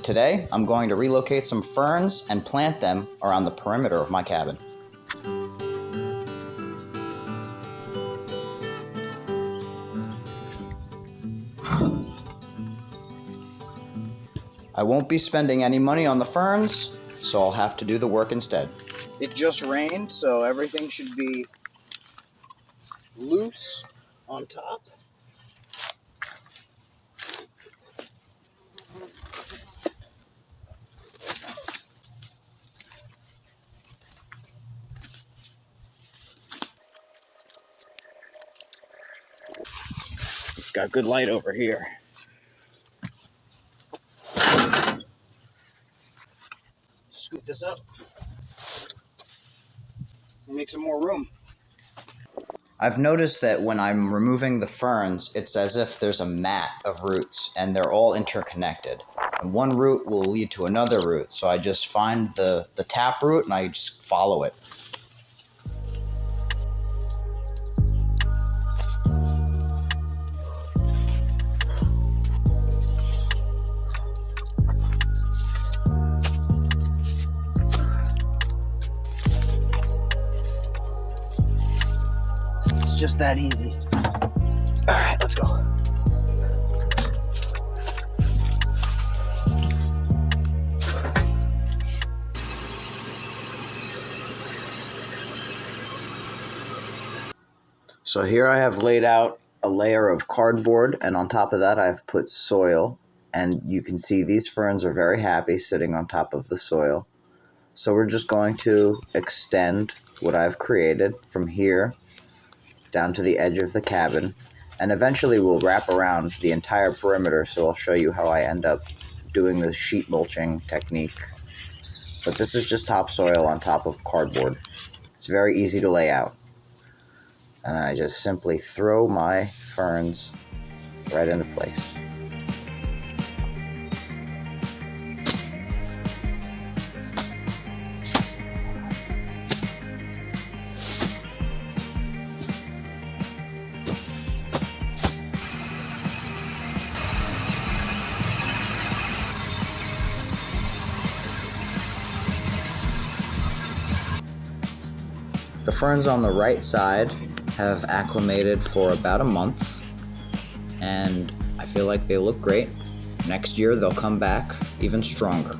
today I'm going to relocate some ferns and plant them around the perimeter of my cabin. I won't be spending any money on the ferns, so I'll have to do the work instead. It just rained, so everything should be loose on top. Got good light over here. Scoop this up. Make some more room. I've noticed that when I'm removing the ferns, it's as if there's a mat of roots and they're all interconnected. And one root will lead to another root, so I just find the tap root and I just follow it. Just that easy. All right, let's go. So here I have laid out a layer of cardboard, and on top of that I've put soil, and you can see these ferns are very happy sitting on top of the soil. So we're just going to extend what I've created from here down to the edge of the cabin, and eventually we'll wrap around the entire perimeter, so I'll show you how I end up doing the sheet mulching technique. But this is just topsoil on top of cardboard. It's very easy to lay out. And I just simply throw my ferns right into place. The ferns on the right side have acclimated for about a month, and I feel like they look great. Next year they'll come back even stronger.